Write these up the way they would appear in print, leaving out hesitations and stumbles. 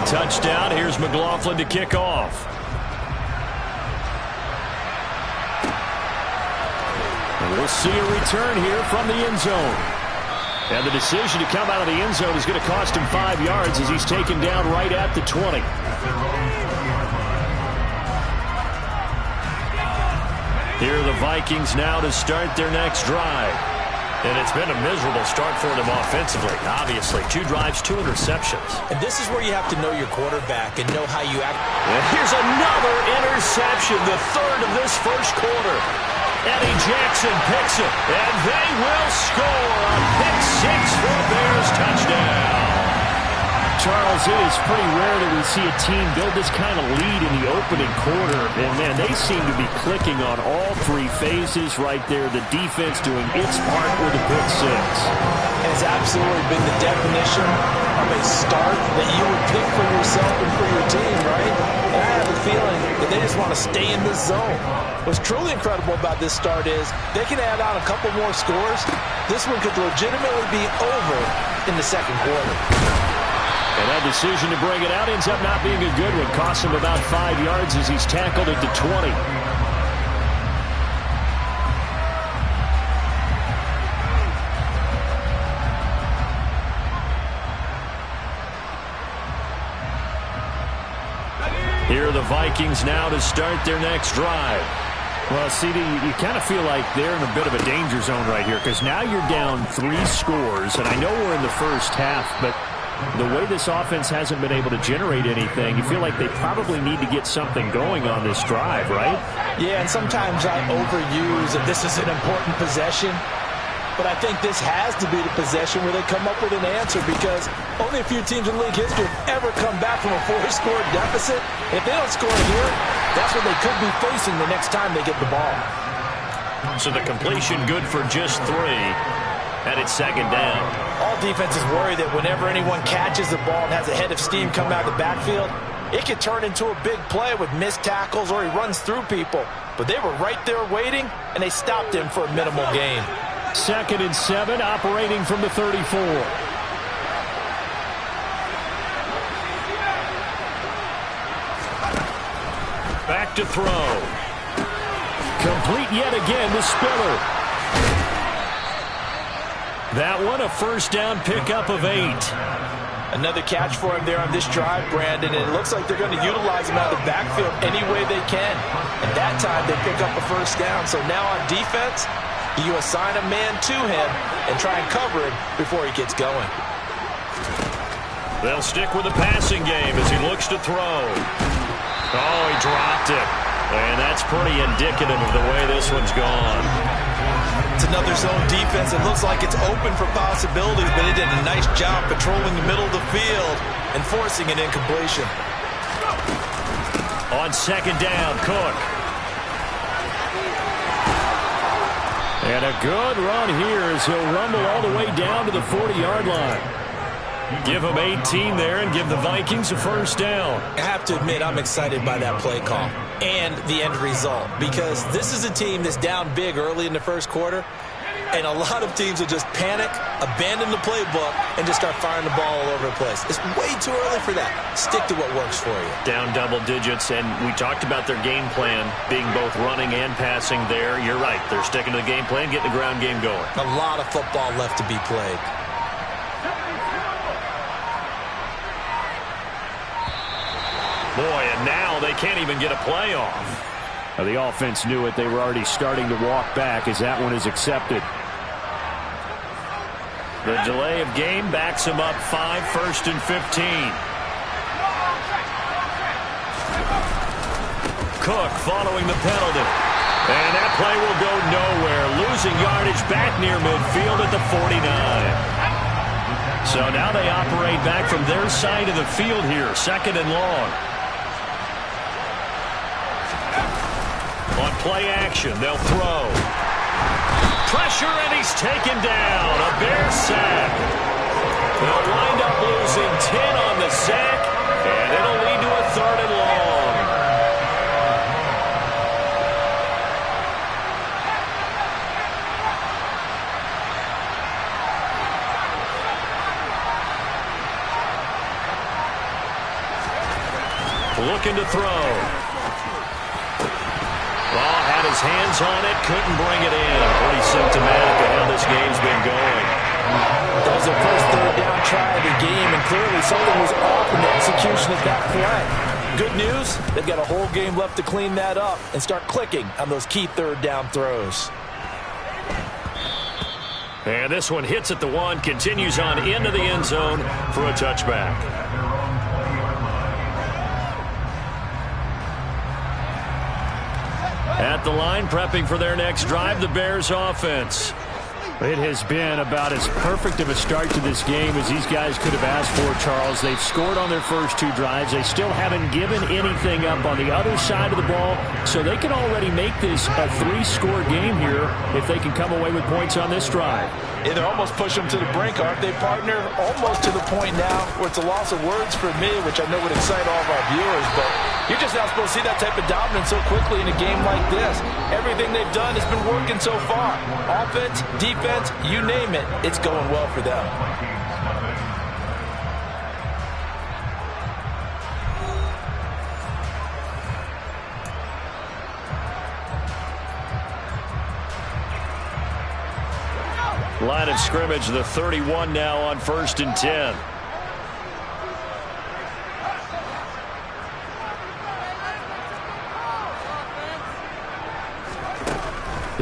touchdown. Here's McLaughlin to kick off. And we'll see a return here from the end zone. And the decision to come out of the end zone is going to cost him 5 yards as he's taken down right at the 20. Here are the Vikings now to start their next drive. And it's been a miserable start for them offensively. Obviously, 2 drives, 2 interceptions. And this is where you have to know your quarterback and know how you act. And here's another interception, the 3rd of this first quarter. Eddie Jackson picks it, and they will score a pick 6 for a Bears touchdown. Charles, it is pretty rare that we see a team build this kind of lead in the opening quarter. And, man, they seem to be clicking on all 3 phases right there. The defense doing its part with a pick 6. And it's absolutely been the definition of a start that you would pick for yourself and for your team, right? And I have a feeling that they just want to stay in this zone. What's truly incredible about this start is they can add on a couple more scores. This one could legitimately be over in the second quarter. And that decision to bring it out ends up not being a good one. Costs him about 5 yards as he's tackled at the 20. Here are the Vikings now to start their next drive. Well, CD, you kind of feel like they're in a bit of a danger zone right here because now you're down 3 scores, and I know we're in the first half, but the way this offense hasn't been able to generate anything, you feel like they probably need to get something going on this drive, right? Yeah, and sometimes I overuse that this is an important possession. But I think this has to be the possession where they come up with an answer because only a few teams in league history have ever come back from a 4-score deficit. If they don't score here, that's what they could be facing the next time they get the ball. So the completion good for just 3, and it's second down. All defenses worry that whenever anyone catches the ball and has a head of steam come out of the backfield, it could turn into a big play with missed tackles or he runs through people. But they were right there waiting, and they stopped him for a minimal gain. 2nd and 7, operating from the 34. Back to throw. Complete yet again to Spiller. That one a first down pickup of 8. Another catch for him there on this drive, Brandon, and it looks like they're going to utilize him out of the backfield any way they can. And that time they pick up a first down. So now on defense, you assign a man to him and try and cover him before he gets going. They'll stick with the passing game as he looks to throw. Oh, he dropped it. And that's pretty indicative of the way this one's gone. It's another zone defense. It looks like it's open for possibilities, but it did a nice job patrolling the middle of the field and forcing an incompletion. On second down, Cook. And a good run here as he'll rumble all the way down to the 40-yard line. Give him 18 there and give the Vikings a first down. I have to admit, I'm excited by that play call and the end result because this is a team that's down big early in the first quarter, and a lot of teams will just panic, abandon the playbook, and just start firing the ball all over the place. It's way too early for that. Stick to what works for you. Down double digits, and we talked about their game plan being both running and passing there. You're right. They're sticking to the game plan, getting the ground game going. A lot of football left to be played. Boy, and now they can't even get a play off. Now, the offense knew it. They were already starting to walk back as that one is accepted. The delay of game backs him up 5, 1st and 15. Cook following the penalty. And that play will go nowhere. Losing yardage back near midfield at the 49. So now they operate back from their side of the field here. 2nd and long. On play action, they'll throw. Pressure, and he's taken down. A Bear sack. They'll wind up losing 10 on the sack, and it'll lead to a 3rd and long. looking to throw. Ball had his hands on it, couldn't bring it in. Pretty symptomatic of how this game's been going. That was their first third down try of the game, and clearly something was off in the execution of that play. Good news, they've got a whole game left to clean that up and start clicking on those key third down throws. And this one hits at the 1, continues on into the end zone for a touchback. At the line, prepping for their next drive, the Bears offense. It has been about as perfect of a start to this game as these guys could have asked for, Charles. They've scored on their first 2 drives. They still haven't given anything up on the other side of the ball, so they can already make this a 3-score game here if they can come away with points on this drive. Yeah, they're almost pushing them to the brink, aren't they, partner? Almost to the point now where it's a loss of words for me, which I know would excite all of our viewers, but you're just not supposed to see that type of dominance so quickly in a game like this. Everything they've done has been working so far. Offense, defense, you name it, it's going well for them. Line of scrimmage, the 31 now on 1st and 10.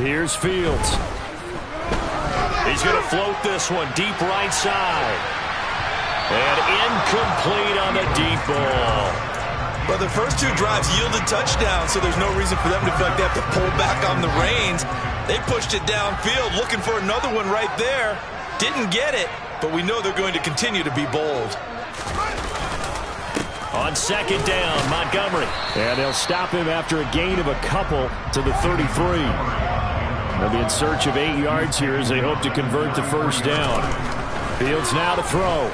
Here's Fields. He's going to float this one deep right side. And incomplete on the deep ball. But the first 2 drives yielded touchdowns, so there's no reason for them to feel like they have to pull back on the reins. They pushed it downfield, looking for another one right there. Didn't get it, but we know they're going to continue to be bold. On 2nd down, Montgomery. And they'll stop him after a gain of a couple to the 33. They'll be in search of 8 yards here as they hope to convert the first down. Fields now to throw.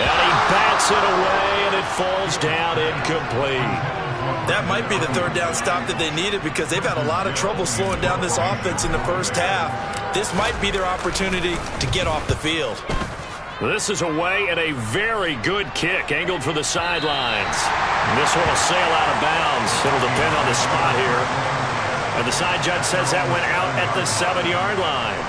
And he bats it away, and it falls down incomplete. That might be the third down stop that they needed because they've had a lot of trouble slowing down this offense in the first half. This might be their opportunity to get off the field. This is away and a very good kick angled for the sidelines. This one will sail out of bounds. It'll depend on the spot here. And the side judge says that went out at the 7-yard line.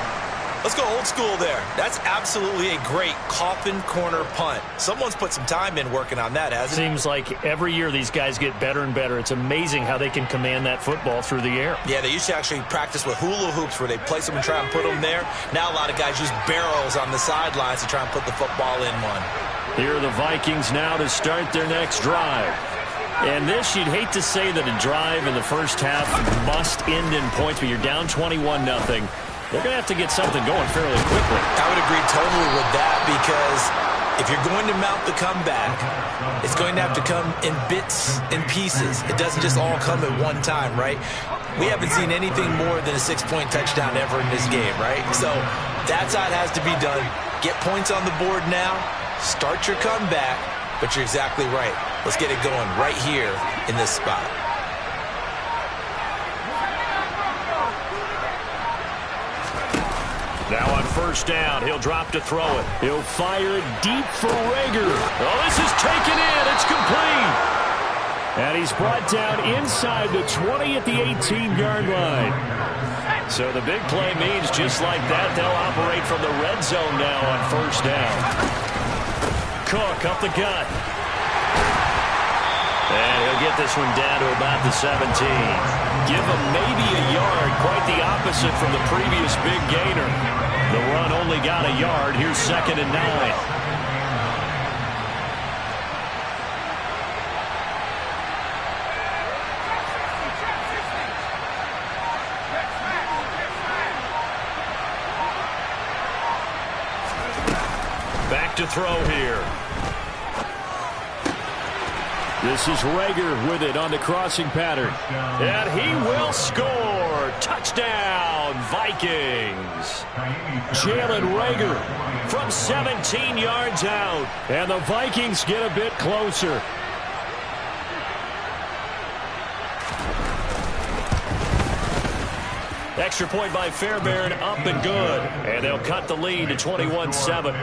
Let's go old school there. That's absolutely a great coffin corner punt. Someone's put some time in working on that, hasn't it? Seems like every year these guys get better and better. It's amazing how they can command that football through the air. Yeah, they used to actually practice with hula hoops where they place them and try and put them there. Now a lot of guys use barrels on the sidelines to try and put the football in one. Here are the Vikings now to start their next drive. And this, you'd hate to say that a drive in the first half must end in points, but you're down 21-0. They're going to have to get something going fairly quickly. I would agree totally with that because if you're going to mount the comeback, it's going to have to come in bits and pieces. It doesn't just all come at one time, right? We haven't seen anything more than a 6-point touchdown ever in this game, right? So that's how it has to be done. Get points on the board now, start your comeback, but you're exactly right. Let's get it going right here in this spot. Now on 1st down, he'll drop to throw it. He'll fire it deep for Reagor. Oh, this is taken in. It's complete. And he's brought down inside the 20 at the 18-yard line. So the big play means just like that, they'll operate from the red zone now on 1st down. Cook up the gut. And he'll get this one down to about the 17. Give him maybe a yard, quite the opposite from the previous big gainer. The run only got a yard. Here's 2nd and 9. Back to throw here. This is Reagor with it on the crossing pattern. And he will score. Touchdown, Vikings. Jalen Reagor From 17 yards out. And the Vikings get a bit closer. Extra point by Fairbairn, up and good. And they'll cut the lead to 21-7.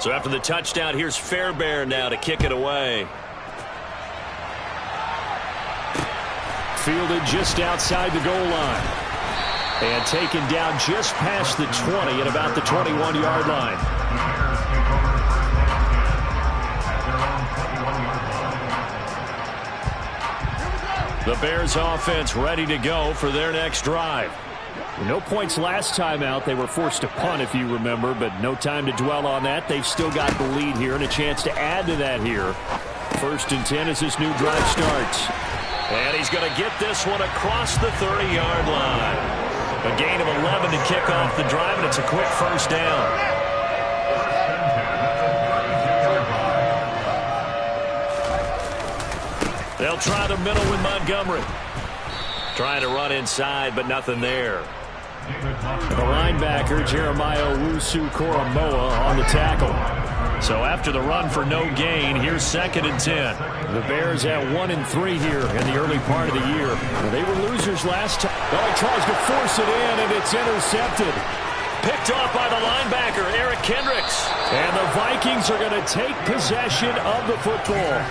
So after the touchdown, here's Fairbairn now to kick it away. Fielded just outside the goal line. And taken down just past the 20 at about the 21-yard line. The Bears offense ready to go for their next drive. No points last time out. They were forced to punt, if you remember, but no time to dwell on that. They've still got the lead here and a chance to add to that here. 1st and 10 as this new drive starts. And he's going to get this one across the 30-yard line. A gain of 11 to kick off the drive, and it's a quick first down. They'll try the middle with Montgomery. Trying to run inside, but nothing there. The linebacker, Jeremiah Owusu-Koramoah, on the tackle. So after the run for no gain, here's 2nd and 10. The Bears at 1-3 here in the early part of the year. They were losers last time. Oh, he tries to force it in, and it's intercepted. Picked off by the linebacker, Eric Kendricks. And the Vikings are going to take possession of the football.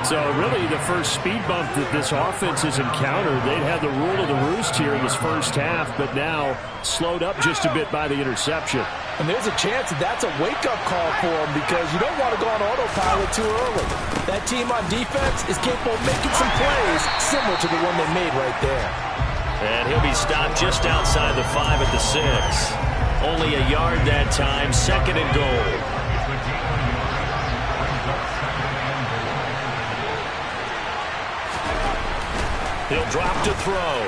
So really the first speed bump that this offense has encountered, they'd had the rule of the roost here in this first half, but now slowed up just a bit by the interception. And there's a chance that that's a wake-up call for them because you don't want to go on autopilot too early. That team on defense is capable of making some plays similar to the one they made right there. And he'll be stopped just outside the 5 at the 6. Only a yard that time, 2nd and goal. He'll drop to throw.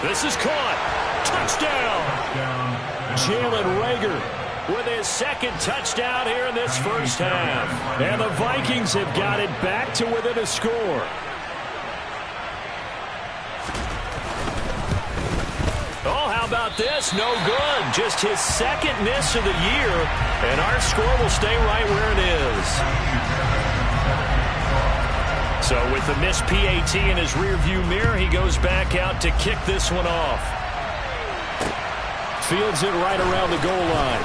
This is caught. Touchdown. Jalen Reagor with his 2nd touchdown here in this first half. And the Vikings have got it back to within a score. Oh, how about this? No good. Just his 2nd miss of the year, and our score will stay right where it is. So with the missed PAT in his rearview mirror, he goes back out to kick this one off. Fields it right around the goal line.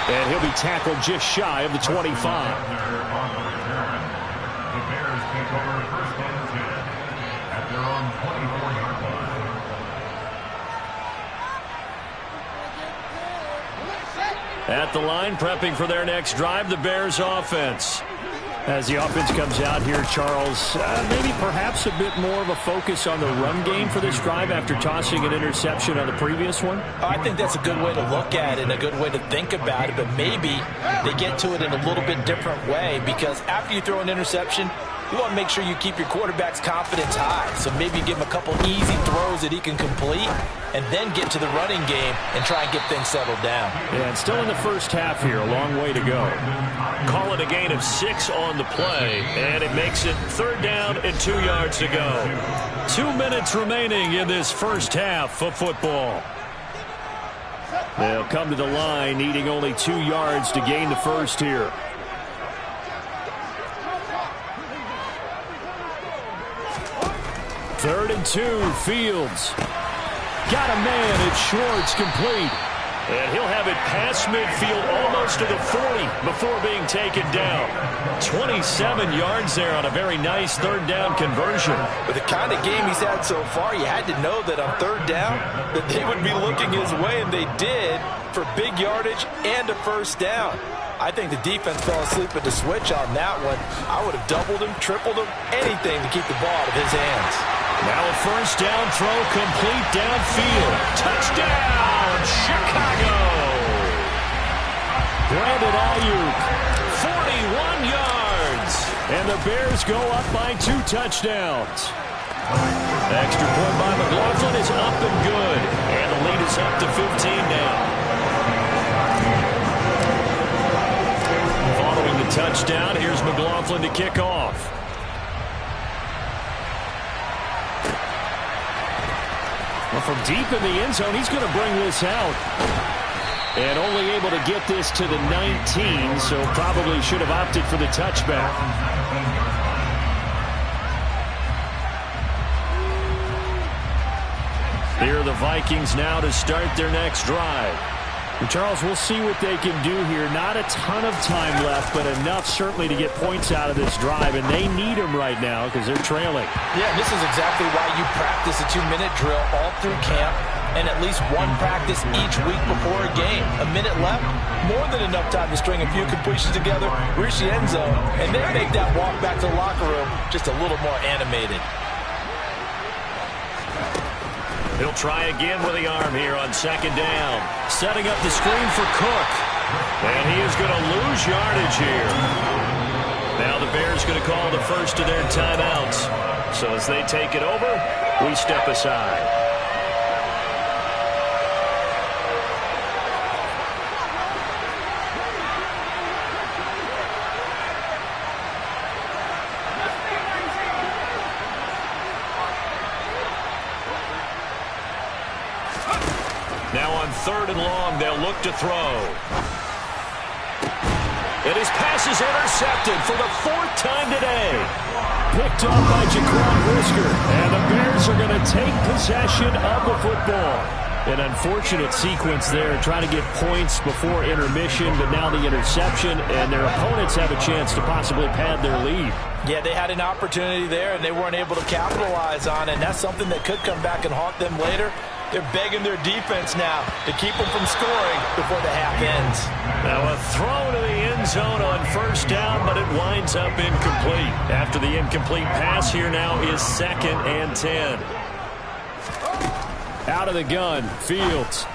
And he'll be tackled just shy of the 25. At the line, prepping for their next drive, the Bears offense. As the offense comes out here, Charles, maybe perhaps a bit more of a focus on the run game for this drive after tossing an interception on the previous one? I think that's a good way to look at it and a good way to think about it, but maybe they get to it in a little bit different way because after you throw an interception, you want to make sure you keep your quarterback's confidence high. So maybe give him a couple easy throws that he can complete and then get to the running game and try and get things settled down. Yeah, and still in the first half here, a long way to go. Call it a gain of 6 on the play, and it makes it 3rd down and 2 yards to go. 2 minutes remaining in this first half of football. They'll come to the line, needing only 2 yards to gain the first here. Third and 2, Fields. Got a man, it's Schwartz, complete. And he'll have it past midfield almost to the 40 before being taken down. 27 yards there on a very nice 3rd down conversion. With the kind of game he's had so far, you had to know that on 3rd down that they would be looking his way, and they did for big yardage and a first down. I think the defense fell asleep at the switch on that one. I would have doubled him, tripled him, anything to keep the ball out of his hands. Now a first down throw complete downfield. Touchdown, Chicago! Brandon Ayuk, 41 yards. And the Bears go up by 2 touchdowns. Extra point by McLaughlin is up and good. And the lead is up to 15 now. Following the touchdown, here's McLaughlin to kick off. Well, from deep in the end zone, he's going to bring this out. And only able to get this to the 19, so probably should have opted for the touchback. Here are the Vikings now to start their next drive. And Charles, we'll see what they can do here. Not a ton of time left, but enough certainly to get points out of this drive, and they need them right now because they're trailing. Yeah, this is exactly why you practice a 2-minute drill all through camp and at least one practice each week before a game. A minute left, more than enough time to string a few completions together, reach the end zone, and then make that walk back to the locker room just a little more animated. He'll try again with the arm here on second down. Setting up the screen for Cook. And he is going to lose yardage here. Now the Bears going to call the first of their timeouts. So as they take it over, we step aside. Now on 3rd and long, they'll look to throw. And his pass is intercepted for the 4th time today. Picked off by Jaquan Brisker. And the Bears are going to take possession of the football. An unfortunate sequence there, trying to get points before intermission, but now the interception, and their opponents have a chance to possibly pad their lead. Yeah, they had an opportunity there, and they weren't able to capitalize on it, and that's something that could come back and haunt them later. They're begging their defense now to keep them from scoring before the half ends. Now a throw to the end zone on 1st down, but it winds up incomplete. After the incomplete pass, here now is 2nd and 10. Out of the gun, Fields.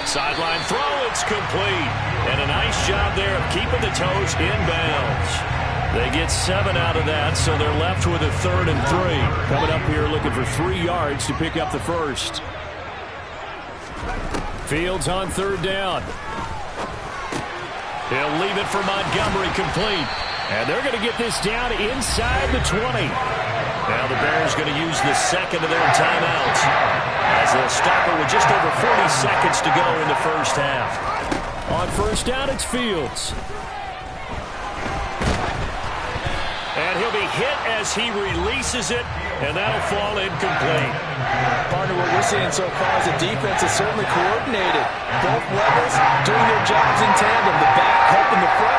Sideline throw, it's complete. And a nice job there of keeping the toes inbounds. They get 7 out of that, so they're left with a 3rd and 3. Coming up here looking for 3 yards to pick up the first. Fields on 3rd down. He'll leave it for Montgomery complete. And they're going to get this down inside the 20. Now the Bears going to use the 2nd of their timeouts as they'll stop it with just over 40 seconds to go in the first half. On 1st down, it's Fields. And he'll be hit as he releases it, and that'll fall incomplete. Partner, what we're seeing so far is the defense is certainly coordinated. Both levels doing their jobs in tandem. The back helping the front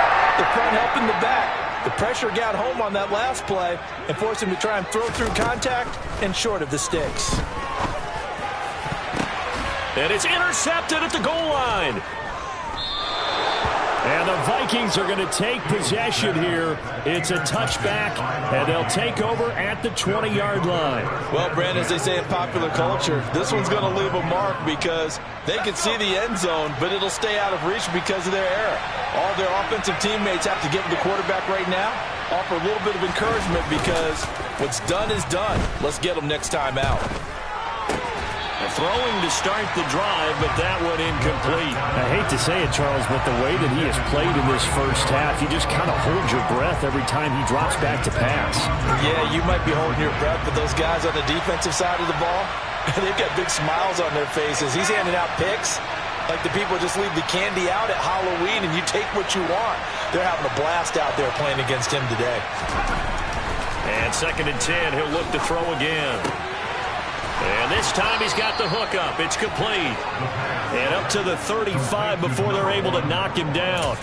helping the back. The pressure got home on that last play and forced him to try and throw through contact and short of the sticks. And it's intercepted at the goal line. And the Vikings are going to take possession here. It's a touchback, and they'll take over at the 20-yard line. Well, Brandon, as they say in popular culture, this one's going to leave a mark because they can see the end zone, but it'll stay out of reach because of their error. All their offensive teammates have to get to the quarterback right now, offer a little bit of encouragement because what's done is done. Let's get them next time out. Throwing to start the drive, but that one incomplete. I hate to say it, Charles, but the way that he has played in this first half, you just kind of hold your breath every time he drops back to pass. Yeah, you might be holding your breath, but those guys on the defensive side of the ball, they've got big smiles on their faces. He's handing out picks like the people just leave the candy out at Halloween and you take what you want. They're having a blast out there playing against him today. And 2nd and 10, he'll look to throw again. And this time he's got the hook up. It's complete. And up to the 35 before they're able to knock him down.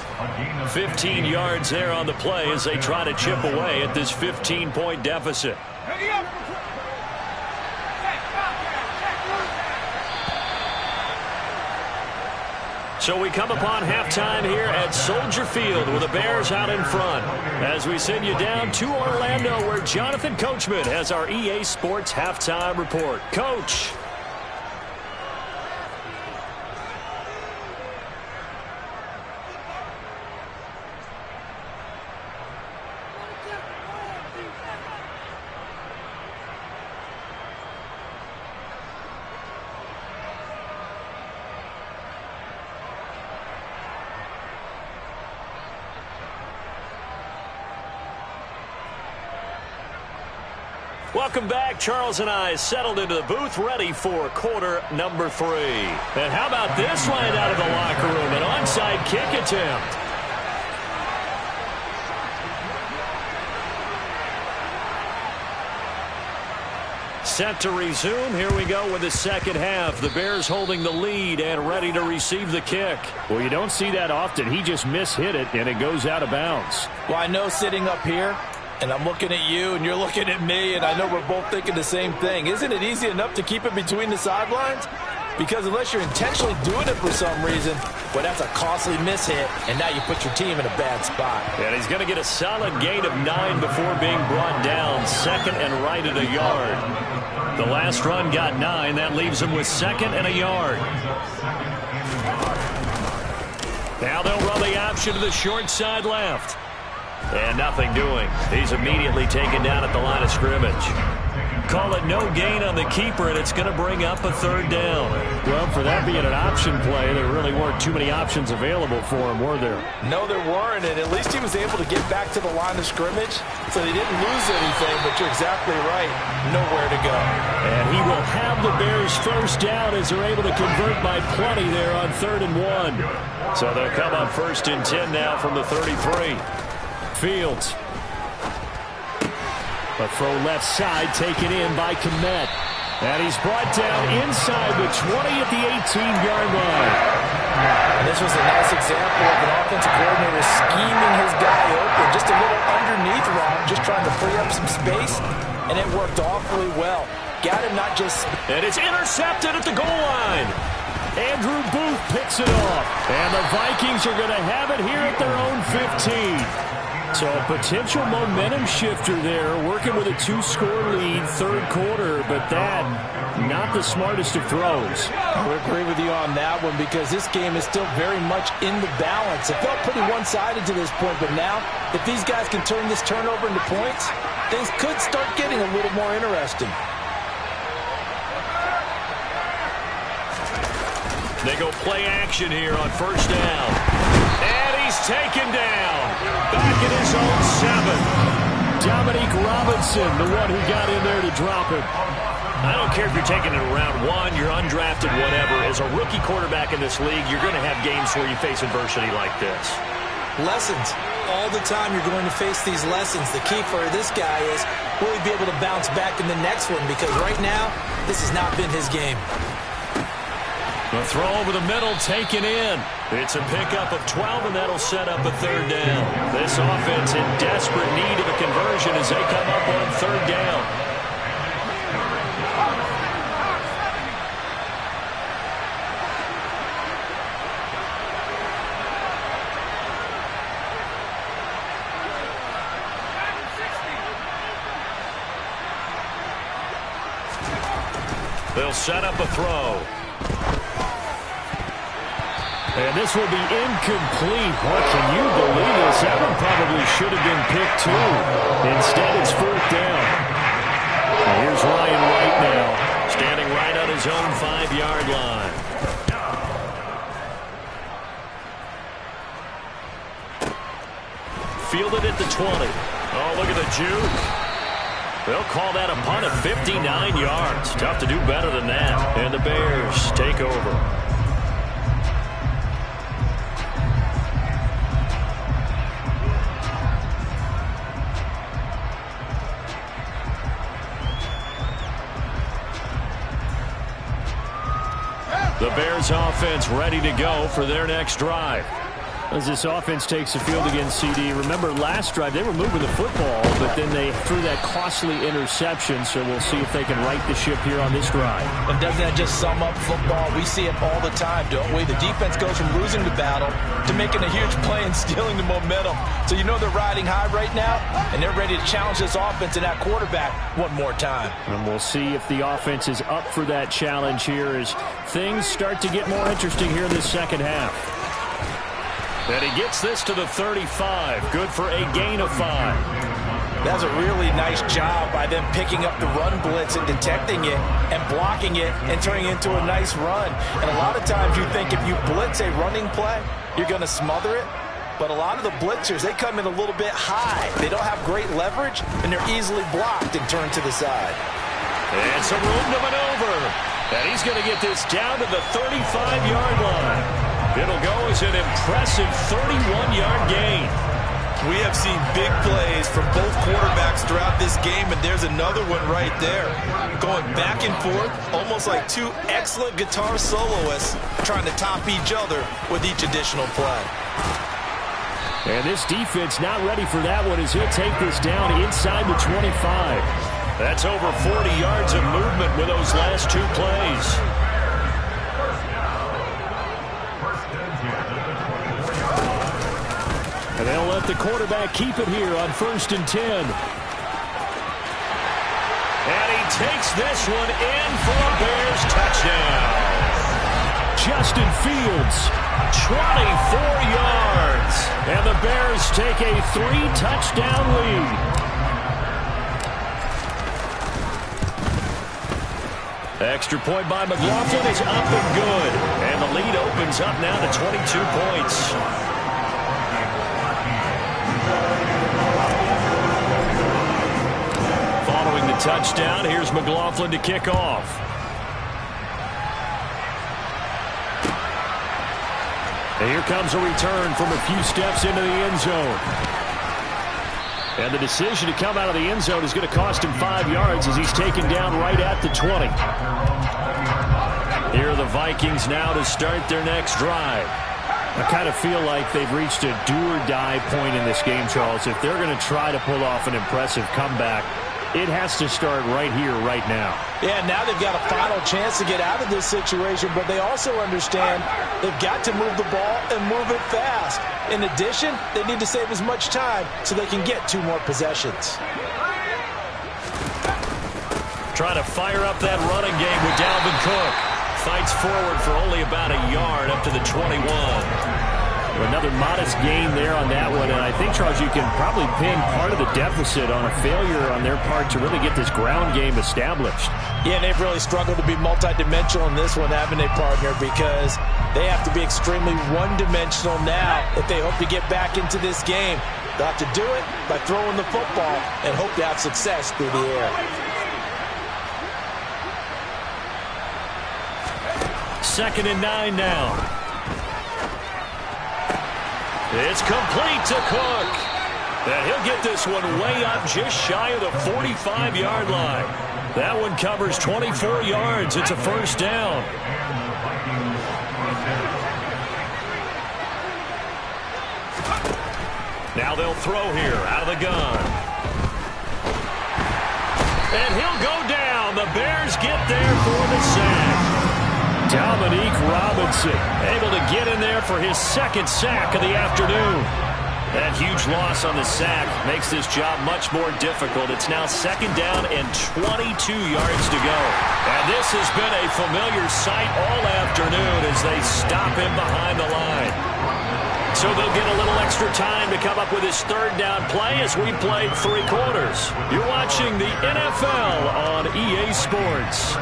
15 yards there on the play as they try to chip away at this 15-point deficit. So we come upon halftime here at Soldier Field with the Bears out in front. As we send you down to Orlando where Jonathan Coachman has our EA Sports Halftime Report. Coach. Welcome back. Charles and I settled into the booth ready for quarter number 3. And how about this line out of the locker room? An onside kick attempt. Set to resume. Here we go with the second half. The Bears holding the lead and ready to receive the kick. Well, you don't see that often. He just mishit it, and it goes out of bounds. Well, I know sitting up here, and I'm looking at you, and you're looking at me, and I know we're both thinking the same thing. Isn't it easy enough to keep it between the sidelines? Because unless you're intentionally doing it for some reason, well, that's a costly mishit, and now you put your team in a bad spot. And he's going to get a solid gain of 9 before being brought down. Second and right at a yard. The last run got 9. That leaves him with second and a yard. Now they'll run the option to the short side left. And nothing doing. He's immediately taken down at the line of scrimmage. Call it no gain on the keeper, and it's going to bring up a third down. Well, for that being an option play, there really weren't too many options available for him, were there? No, there weren't, and at least he was able to get back to the line of scrimmage, so he didn't lose anything, but you're exactly right. Nowhere to go. And he will have the Bears first down as they're able to convert by plenty there on 3rd and 1. So they'll come up 1st and 10 now from the 33. Fields. A throw left side taken in by Kmet. And he's brought down inside the 20 at the 18-yard line. And this was a nice example of an offensive coordinator scheming his guy open. Just a little underneath wrong, just trying to free up some space. And it worked awfully well. Got him not just... And it's intercepted at the goal line. Andrew Booth picks it off. And the Vikings are going to have it here at their own 15. So a potential momentum shifter there, working with a 2-score lead, 3rd quarter, but that, not the smartest of throws. I would agree with you on that one because this game is still very much in the balance. It felt pretty one-sided to this point, but now, if these guys can turn this turnover into points, things could start getting a little more interesting. They go play action here on 1st down. And he's taken down. Back in his own 7. Dominique Robinson, the one who got in there to drop it. I don't care if you're taking it around 1, you're undrafted, whatever. As a rookie quarterback in this league, you're going to have games where you face adversity like this. Lessons. All the time you're going to face these lessons. The key for this guy is will he be able to bounce back in the next one? Because right now, this has not been his game. The throw over the middle taken in. It's a pickup of 12, and that'll set up a 3rd down. This offense in desperate need of a conversion as they come up on 3rd down. They'll set up a throw. And this will be incomplete. What can you believe this? That one probably should have been picked too. Instead, it's 4th down. And here's Ryan Wright now, Standing right on his own 5-yard line. Fielded at the 20. Oh, look at the juke. They'll call that a punt of 59 yards. Tough to do better than that. And the Bears take over. The Bears offense ready to go for their next drive. As this offense takes the field against CD, remember last drive they were moving the football, but then they threw that costly interception, so we'll see if they can right the ship here on this drive. And doesn't that just sum up football? We see it all the time, don't we? The defense goes from losing the battle to making a huge play and stealing the momentum. So you know they're riding high right now, and they're ready to challenge this offense and that quarterback one more time. And we'll see if the offense is up for that challenge here as things start to get more interesting here in the second half. And he gets this to the 35. Good for a gain of 5. That's a really nice job by them picking up the run blitz and detecting it and blocking it and turning it into a nice run. And a lot of times you think if you blitz a running play, you're going to smother it. But a lot of the blitzers, they come in a little bit high. They don't have great leverage, and they're easily blocked and turned to the side. And some room to maneuver. And he's going to get this down to the 35-yard line. It'll go as an impressive 31-yard gain. We have seen big plays from both quarterbacks throughout this game, and there's another one right there. Going back and forth, almost like two excellent guitar soloists trying to top each other with each additional play. And this defense not ready for that one as he'll take this down inside the 25. That's over 40 yards of movement with those last two plays. And they'll let the quarterback keep it here on 1st and 10. And he takes this one in for a Bears touchdown. Justin Fields, 24 yards. and the Bears take a 3-touchdown lead. Extra point by McLaughlin is up and good. And the lead opens up now to 22 points. Following the touchdown, here's McLaughlin to kick off. And here comes a return from a few steps into the end zone. And the decision to come out of the end zone is going to cost him 5 yards as he's taken down right at the 20. Here are the Vikings now to start their next drive. I kind of feel like they've reached a do-or-die point in this game, Charles. If they're going to try to pull off an impressive comeback, it has to start right here, right now. Yeah, now they've got a final chance to get out of this situation, but they also understand they've got to move the ball and move it fast. In addition, they need to save as much time so they can get 2 more possessions. Trying to fire up that running game with Dalvin Cook. Fights forward for only about a yard up to the 21. Another modest gain there on that one, and I think, Charles, you can probably pin part of the deficit on a failure on their part to really get this ground game established. Yeah, they've really struggled to be multidimensional in this one, haven't they, partner, because they have to be extremely one-dimensional now if they hope to get back into this game. They'll have to do it by throwing the football and hope to have success through the air. Second and 9 now. It's complete to Cook. And he'll get this one way up just shy of the 45-yard line. That one covers 24 yards. It's a first down. Now they'll throw here out of the gun. And he'll go down. The Bears get there for the sack. Dominique Robinson able to get in there for his second sack of the afternoon. That huge loss on the sack makes this job much more difficult. It's now second down and 22 yards to go. And this has been a familiar sight all afternoon as they stop him behind the line. So they'll get a little extra time to come up with his third down play as we played 3 quarters. You're watching the NFL on EA Sports.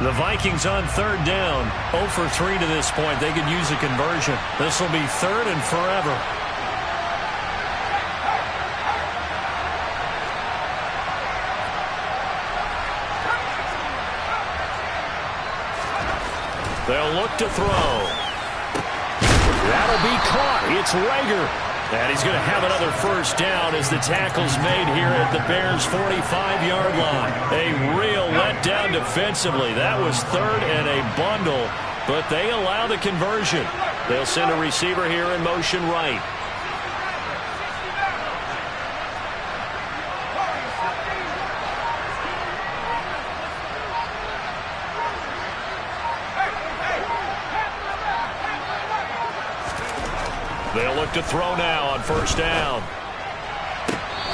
The Vikings on third down, 0 for 3 to this point. They could use a conversion. This will be third and forever. They'll look to throw. That'll be caught. It's Rager. And he's going to have another first down as the tackle's made here at the Bears' 45-yard line. A real letdown defensively. That was third and a bundle, but they allow the conversion. They'll send a receiver here in motion right. They'll look to throw now on first down.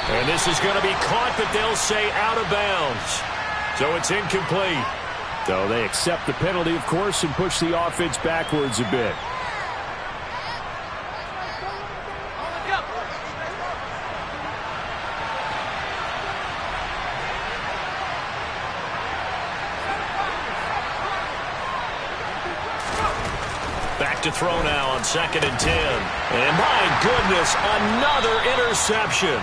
And this is going to be caught, but they'll say out of bounds. So it's incomplete. So they accept the penalty, of course, and push the offense backwards a bit. back to throw now on 2nd and 10. And my goodness, another interception.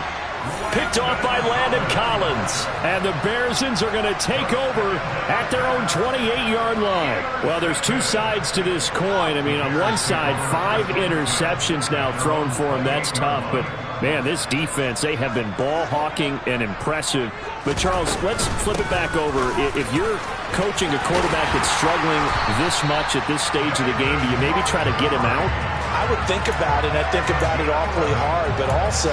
Picked off by Landon Collins. And the Bearsons are going to take over at their own 28-yard line. Well, there's two sides to this coin. I mean, on one side, 5 interceptions now thrown for him. That's tough, but man, this defense, they have been ball hawking and impressive. But, Charles, let's flip it back over. If you're coaching a quarterback that's struggling this much at this stage of the game, do you maybe try to get him out? I would think about it, and I think about it awfully hard, but also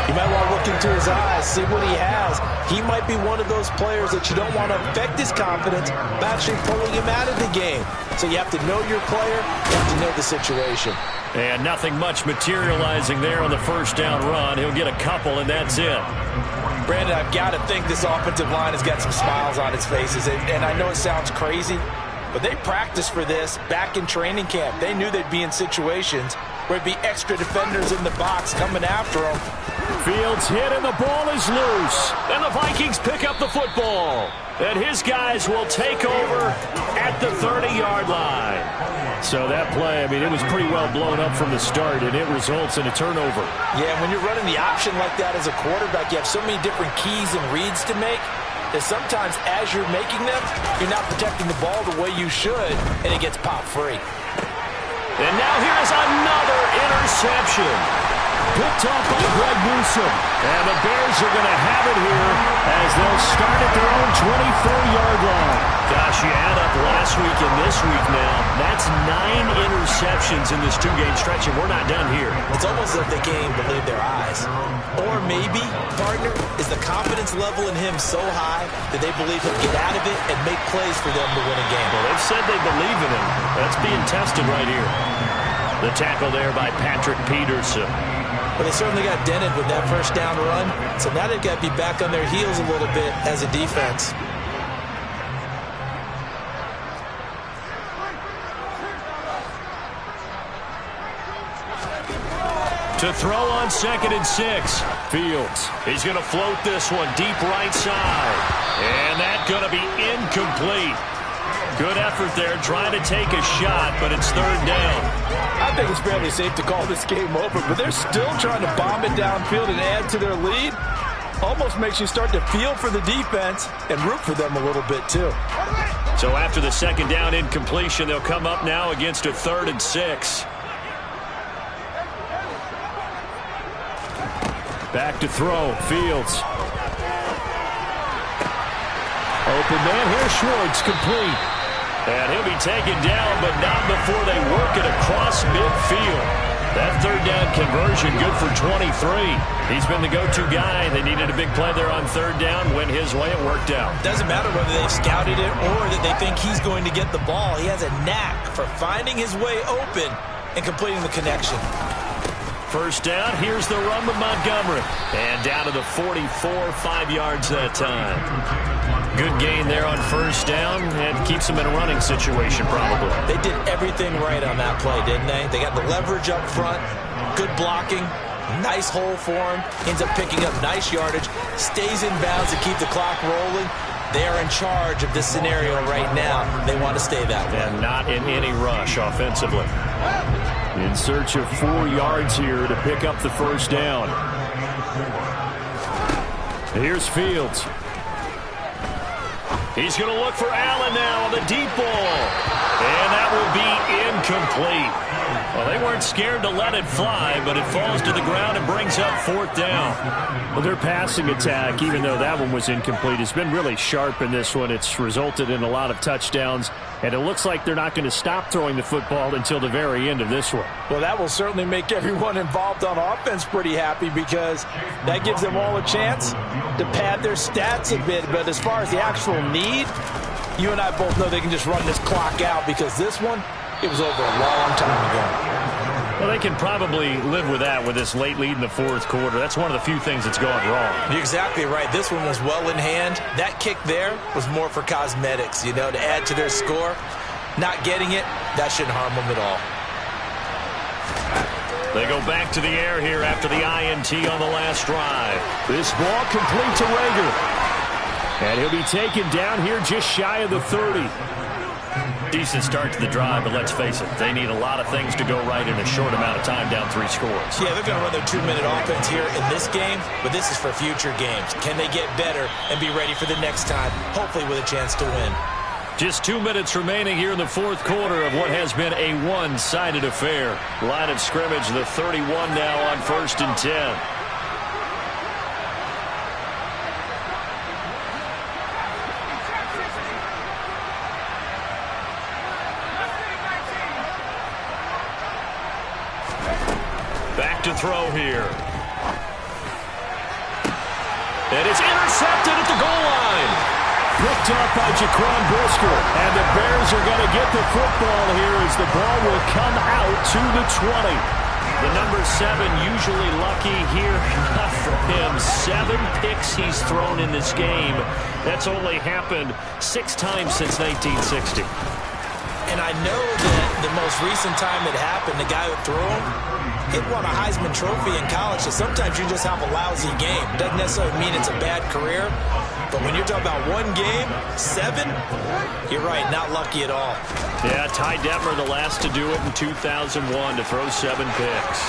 you might want to look into his eyes, see what he has. He might be one of those players that you don't want to affect his confidence by actually pulling him out of the game. So you have to know your player, you have to know the situation. And nothing much materializing there on the first down run. He'll get a couple, and that's it. Brandon, I've got to think this offensive line has got some smiles on its faces, and I know it sounds crazy, but they practiced for this back in training camp. They knew they'd be in situations where there'd be extra defenders in the box coming after them. Fields hit and the ball is loose. And the Vikings pick up the football. And his guys will take over at the 30-yard line. So that play, I mean, it was pretty well blown up from the start, and it results in a turnover. Yeah, when you're running the option like that as a quarterback, you have so many different keys and reads to make that sometimes as you're making them, you're not protecting the ball the way you should, and it gets popped free. And now here's another interception. Picked off by Greg Newsome. And the Bears are going to have it here as they'll start at their own 24-yard line. Gosh, you add up last week and this week now. That's 9 interceptions in this 2-game stretch, and we're not done here. It's almost as if they can't even believe their eyes. Or maybe, partner, is the confidence level in him so high that they believe he'll get out of it and make plays for them to win a game. Well, they've said they believe in him. That's being tested right here. The tackle there by Patrick Peterson. Well, they certainly got dented with that first down run, so now they've got to be back on their heels a little bit as a defense. To throw on 2nd and 6. Fields. He's going to float this one deep right side. And that's going to be incomplete. Good effort there trying to take a shot, but it's 3rd down. I think it's fairly safe to call this game over, but they're still trying to bomb it downfield and add to their lead. Almost makes you start to feel for the defense and root for them a little bit too. So after the 2nd down incompletion, they'll come up now against a 3rd and 6. Back to throw. Fields. Open man. Here's Schwartz. Complete. And he'll be taken down, but not before they work it across midfield. That 3rd down conversion good for 23. He's been the go-to guy. They needed a big play there on 3rd down. Went his way. It worked out. Doesn't matter whether they've scouted it or that they think he's going to get the ball. He has a knack for finding his way open and completing the connection. First down, here's the run with Montgomery. And down to the 44, 5 yards that time. Good gain there on first down and keeps them in a running situation probably. They did everything right on that play, didn't they? They got the leverage up front, good blocking, nice hole for him, ends up picking up nice yardage, stays in bounds to keep the clock rolling. They are in charge of this scenario right now. They want to stay that way. And not in any rush offensively. In search of 4 yards here to pick up the first down. Here's Fields. He's going to look for Allen now on the deep ball. And that will be incomplete. Well, they weren't scared to let it fly, but it falls to the ground and brings up 4th down. Well, their passing attack, even though that one was incomplete, has been really sharp in this one. It's resulted in a lot of touchdowns, and it looks like they're not going to stop throwing the football until the very end of this one. Well, that will certainly make everyone involved on offense pretty happy because that gives them all a chance to pad their stats a bit. But as far as the actual need, you and I both know they can just run this clock out because this one, it was over a long time ago. Well, they can probably live with that with this late lead in the 4th quarter. That's one of the few things that's gone wrong. You're exactly right. This one was well in hand. That kick there was more for cosmetics, you know, to add to their score. Not getting it, that shouldn't harm them at all. They go back to the air here after the INT on the last drive. This ball complete to Rager. And he'll be taken down here just shy of the 30. Decent start to the drive, but let's face it, they need a lot of things to go right in a short amount of time down 3 scores. Yeah, they're going to run their 2-minute offense here in this game, but this is for future games. Can they get better and be ready for the next time, hopefully with a chance to win? Just 2 minutes remaining here in the fourth quarter of what has been a one-sided affair. Line of scrimmage, the 31 now on 1st and 10. Back to throw here. And it's intercepted at the goal line. Picked up by Jaquan Brisker. And the Bears are going to get the football here as the ball will come out to the 20. The number 7 usually lucky here. Not for him. 7 picks he's thrown in this game. That's only happened 6 times since 1960. And I know that the most recent time it happened, the guy who threw him, he won a Heisman Trophy in college, so sometimes you just have a lousy game. Doesn't necessarily mean it's a bad career, but when you're talking about 1 game, 7, you're right, not lucky at all. Yeah, Ty Detmer, the last to do it in 2001, to throw 7 picks.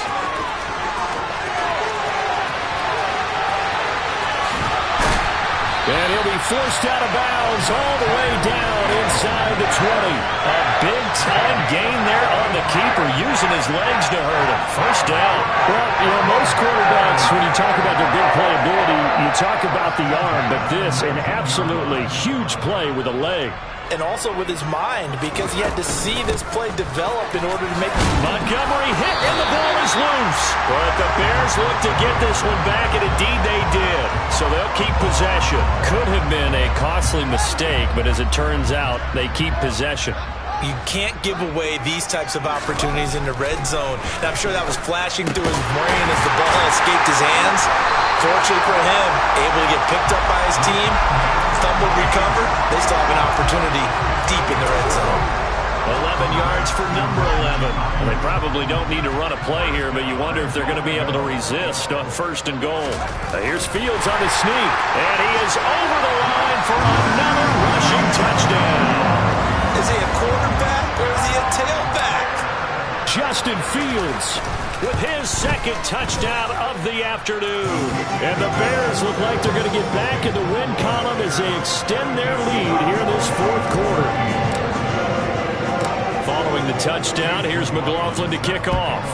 And he'll be forced out of bounds all the way down inside the 20. A big-time gain there on the keeper, using his legs to hurt him. First down. Well, you know, most quarterbacks, when you talk about their big playability, you talk about the arm, but this, an absolutely huge play with a leg. And also with his mind, because he had to see this play develop in order to make... Montgomery hit, and the ball is loose. But the Bears look to get this one back, and indeed they did. So they'll keep possession. Could have been a costly mistake, but as it turns out, they keep possession. You can't give away these types of opportunities in the red zone. And I'm sure that was flashing through his brain as the ball escaped his hands. Fortunately for him, able to get picked up by his team, stumbled, recovered. They still have an opportunity deep in the red zone. 11 yards for number 11. Well, they probably don't need to run a play here, but you wonder if they're going to be able to resist on 1st and goal. Here's Fields on the sneak, and he is over the line for another rushing touchdown. Is he a quarterback or is he a tailback? Justin Fields with his 2nd touchdown of the afternoon. And the Bears look like they're going to get back in the win column as they extend their lead here in this 4th quarter. Following the touchdown, here's McLaughlin to kick off.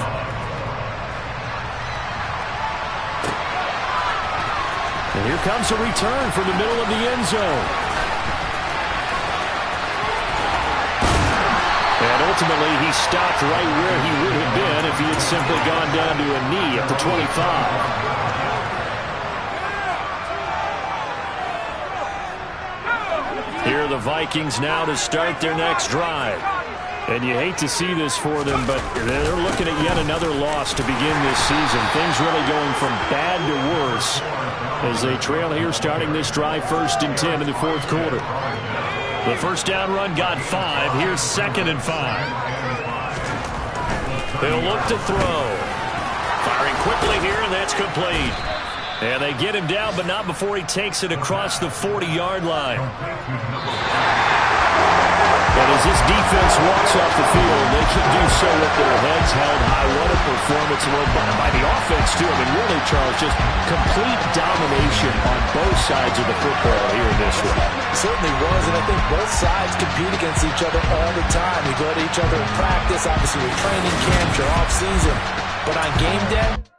And here comes a return from the middle of the end zone. And ultimately, he stopped right where he would have been if he had simply gone down to a knee at the 25. Here are the Vikings now to start their next drive. And you hate to see this for them, but they're looking at yet another loss to begin this season. Things really going from bad to worse as they trail here starting this drive 1st and 10 in the 4th quarter. The first down run got 5. Here's 2nd and 5. They'll look to throw. Firing quickly here, and that's complete. And they get him down, but not before he takes it across the 40-yard line. And as this defense walks off the field, they can do so with their heads held high. What a performance by the offense, too. I mean, really, Charles, just complete domination on both sides of the football here in this one. It certainly was, and I think both sides compete against each other all the time. You go to each other in practice, obviously with training camps, your off-season. But on game day,